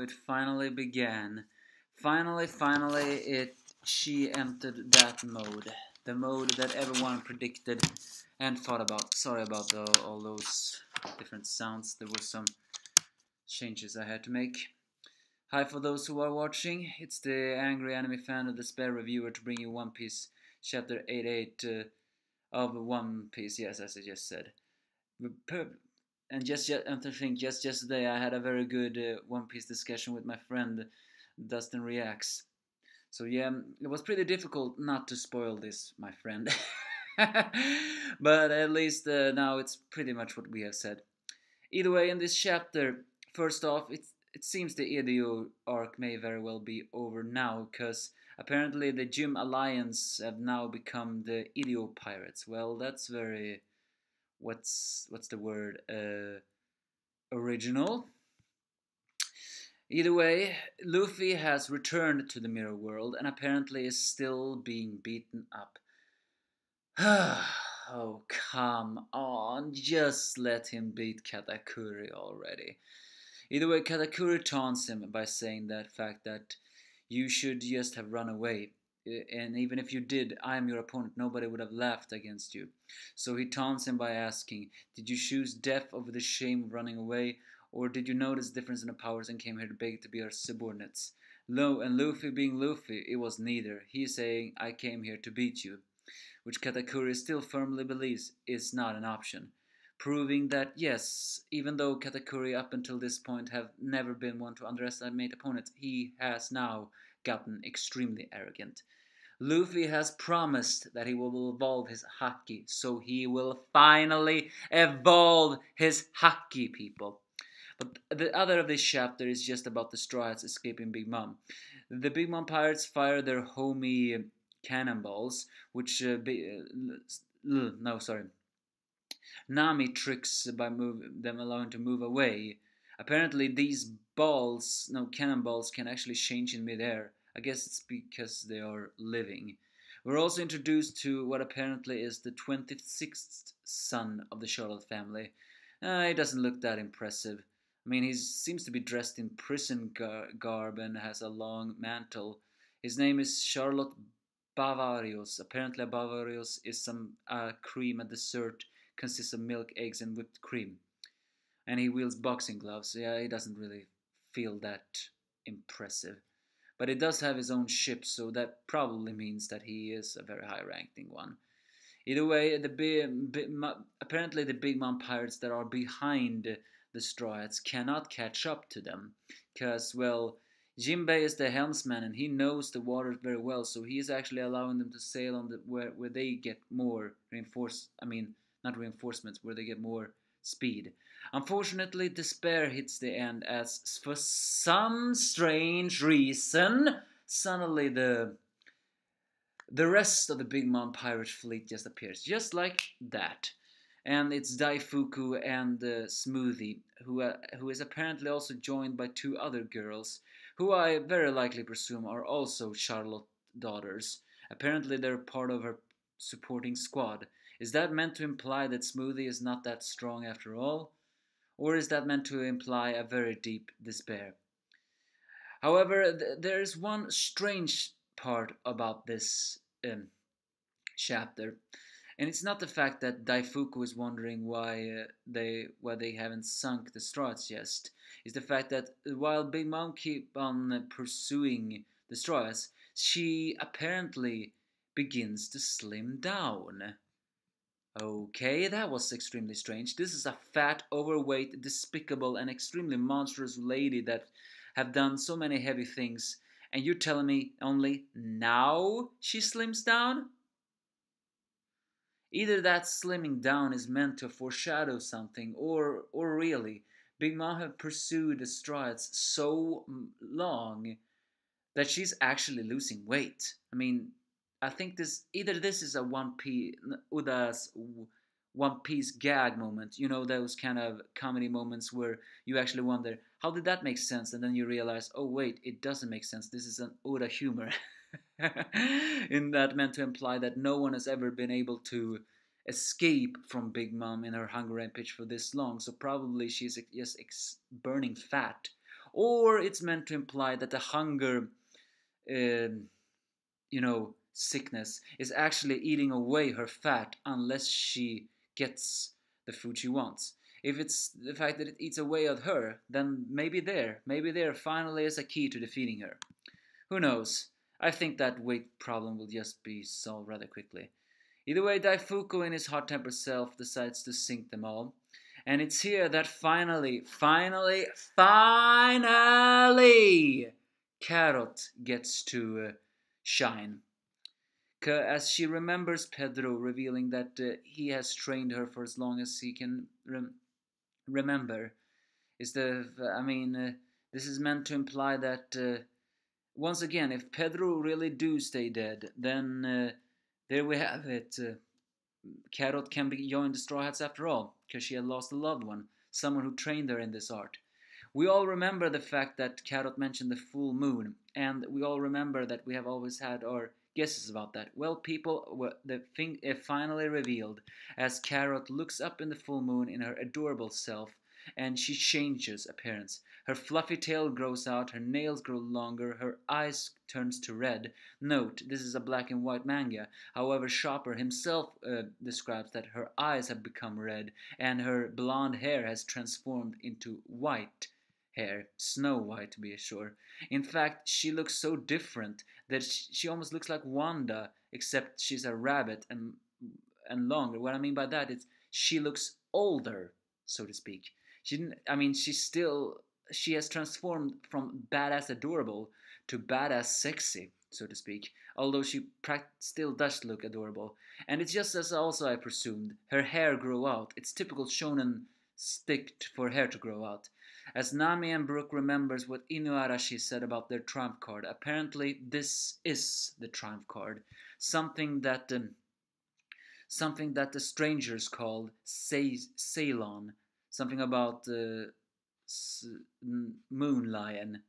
it finally began. Finally, she entered that mode. The mode that everyone predicted and thought about. Sorry about all those different sounds. There were some changes I had to make. Hi for those who are watching. It's the angry anime fan of the spare reviewer to bring you One Piece chapter 88 of One Piece. Yes, as I just said. And to think, just yesterday I had a very good One Piece discussion with my friend Dustin Reacts. So yeah, it was pretty difficult not to spoil this, my friend. But at least now it's pretty much what we have said. Either way, in this chapter, first off, it seems the Edo arc may very well be over now, because apparently the Gym Alliance have now become the Edo Pirates. Well, that's very... what's the word? Original. Either way, Luffy has returned to the mirror world and apparently is still being beaten up. Oh, come on, just let him beat Katakrui already. Either way, Katakrui taunts him by saying that fact that you should just have run away. And even if you did, I am your opponent, nobody would have laughed against you. So he taunts him by asking, did you choose death over the shame of running away? Or did you notice the difference in the powers and came here to beg to be our subordinates? And Luffy being Luffy, it was neither. He is saying, I came here to beat you. Which Katakrui still firmly believes is not an option. Proving that yes, even though Katakrui up until this point have never been one to underestimate opponents, he has now gotten extremely arrogant. Luffy has promised that he will evolve his Haki, so he will finally evolve his Haki, people. But the other of this chapter is just about the Straw Hats escaping Big Mom. The Big Mom pirates fire their homie cannonballs, which Nami tricks by them allowing to move away. Apparently these cannonballs can actually change in midair. I guess it's because they are living. We're also introduced to what apparently is the 26th son of the Charlotte family. He doesn't look that impressive. I mean, he seems to be dressed in prison garb and has a long mantle. His name is Charlotte Bavarios. Apparently, Bavarios is some cream, a dessert, consists of milk, eggs, and whipped cream. And he wields boxing gloves. Yeah, he doesn't really feel that impressive. But he does have his own ship, so that probably means that he is a very high-ranking one. Either way, apparently the Big Mom pirates that are behind the Straw Hats cannot catch up to them. Because, well, Jinbei is the helmsman and he knows the waters very well, so he is actually allowing them to sail on where they get more where they get more speed. Unfortunately, despair hits the end as, for some strange reason, suddenly the rest of the Big Mom pirate fleet just appears, just like that. And it's Daifuku and Smoothie, who is apparently also joined by two other girls, who I very likely presume are also Charlotte daughters. Apparently they're part of her supporting squad. Is that meant to imply that Smoothie is not that strong after all? Or is that meant to imply a very deep despair? However, there is one strange part about this chapter. And it's not the fact that Daifuku is wondering why they haven't sunk the Straw Hats yet. It's the fact that while Big Mom keep on pursuing the Straw Hats, she apparently begins to slim down. Okay, that was extremely strange. This is a fat, overweight, despicable, and extremely monstrous lady that have done so many heavy things, and you're telling me only now she slims down? Either that slimming down is meant to foreshadow something, or really, Big Mom have pursued the Straw Hats so long that she's actually losing weight. I mean, I think this is a Uda's One Piece gag moment. You know, those kind of comedy moments where you actually wonder, how did that make sense? And then you realize, oh wait, it doesn't make sense. This is an Uda humor. In that meant to imply that no one has ever been able to escape from Big Mom in her hunger rampage for this long. So probably she's just burning fat. or it's meant to imply that the hunger, uh, sickness is actually eating away her fat unless she gets the food she wants. If it's the fact that it eats away at her, then maybe there finally is a key to defeating her. Who knows? I think that weight problem will just be solved rather quickly. Either way, Daifuku in his hot-tempered self decides to sink them all. And it's here that finally, Carrot gets to shine. As she remembers Pedro revealing that he has trained her for as long as he can remember. This is meant to imply that once again, if Pedro really do stay dead, then there we have it. Carrot can be joined the Straw Hats after all, because she had lost a loved one, someone who trained her in this art. We all remember the fact that Carrot mentioned the full moon, and we all remember that we have always had our guesses about that. Well, people, the thing finally revealed as Carrot looks up in the full moon in her adorable self, and she changes appearance. Her fluffy tail grows out, her nails grow longer, her eyes turns to red. Note, this is a black and white manga. However, Chopper himself describes that her eyes have become red and her blonde hair has transformed into white hair, Snow White to be sure. In fact, she looks so different that she almost looks like Wanda, except she's a rabbit and longer. What I mean by that is she looks older, so to speak. She has transformed from badass adorable to badass sexy, so to speak. Although she still does look adorable, and it's just as also I presumed. Her hair grew out. It's typical shonen stick for hair to grow out. As Nami and Brook remembers what Inuarashi said about their triumph card, apparently this is the triumph card, something that the strangers called Ceylon, something about moon lion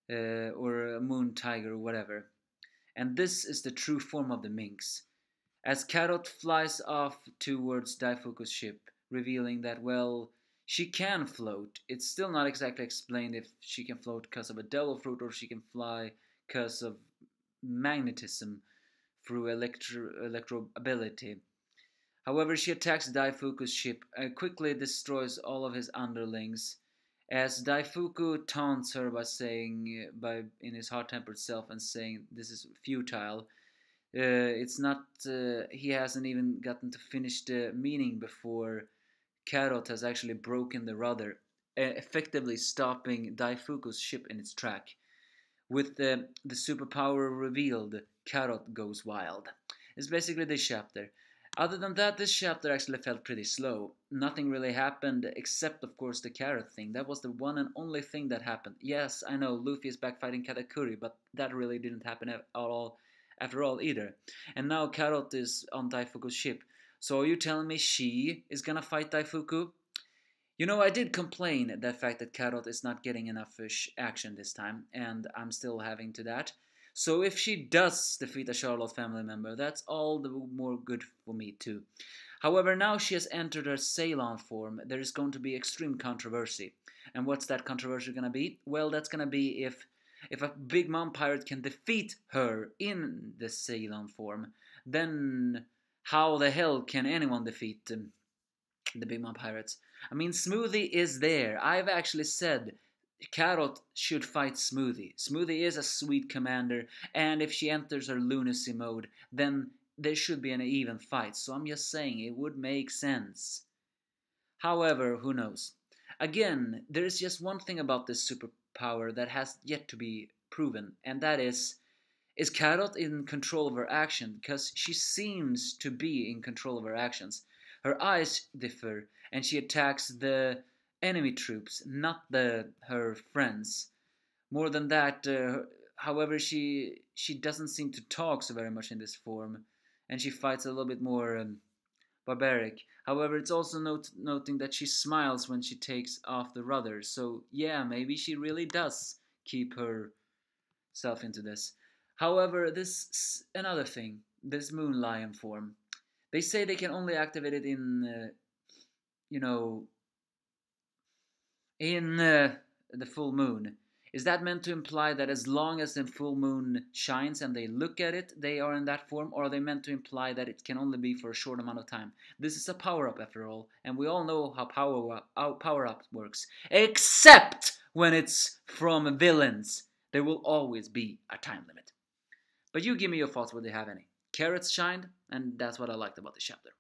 or moon tiger or whatever. And this is the true form of the minx. As Carrot flies off towards Daifuku's ship, revealing that, well, she can float. It's still not exactly explained if she can float because of a devil fruit or she can fly because of magnetism through electro ability. However, she attacks Daifuku's ship and quickly destroys all of his underlings. As Daifuku taunts her in his hot-tempered self and saying this is futile. It's not. He hasn't even gotten to finish the meaning before Carrot has actually broken the rudder, effectively stopping Daifuku's ship in its track. With the superpower revealed, Carrot goes wild. It's basically this chapter. Other than that, this chapter actually felt pretty slow. Nothing really happened except, of course, the Carrot thing. That was the one and only thing that happened. Yes, I know, Luffy is back fighting Katakrui, but that really didn't happen at all after all either. And now Carrot is on Daifuku's ship. So are you telling me she is gonna fight Daifuku? You know, I did complain the fact that Carrot is not getting enough action this time, and I'm still having to that. So if she does defeat a Charlotte family member, that's all the more good for me too. However, now she has entered her Ceylon form, there is going to be extreme controversy. And what's that controversy gonna be? Well, that's gonna be if a big mom pirate can defeat her in the Ceylon form, then how the hell can anyone defeat the big mom pirates? I mean, Smoothie is there. I've actually said Carrot should fight Smoothie. Smoothie is a sweet commander, and if she enters her lunacy mode, then there should be an even fight. So I'm just saying, it would make sense. However, who knows? Again, there is just one thing about this superpower that has yet to be proven, and that is Carrot in control of her action? Because she seems to be in control of her actions. Her eyes differ, and she attacks the enemy troops, not her friends. More than that, however, she doesn't seem to talk so very much in this form, and she fights a little bit more barbaric. However, it's also noting that she smiles when she takes off the rudder. So yeah, maybe she really does keep herself into this. However, this another thing. This moon lion form. They say they can only activate it in the full moon. Is that meant to imply that as long as the full moon shines and they look at it, they are in that form? Or are they meant to imply that it can only be for a short amount of time? This is a power-up after all, and we all know how power-up works. Except when it's from villains. There will always be a time limit. But you give me your thoughts, whether you have any. Carrots shined, and that's what I liked about the chapter.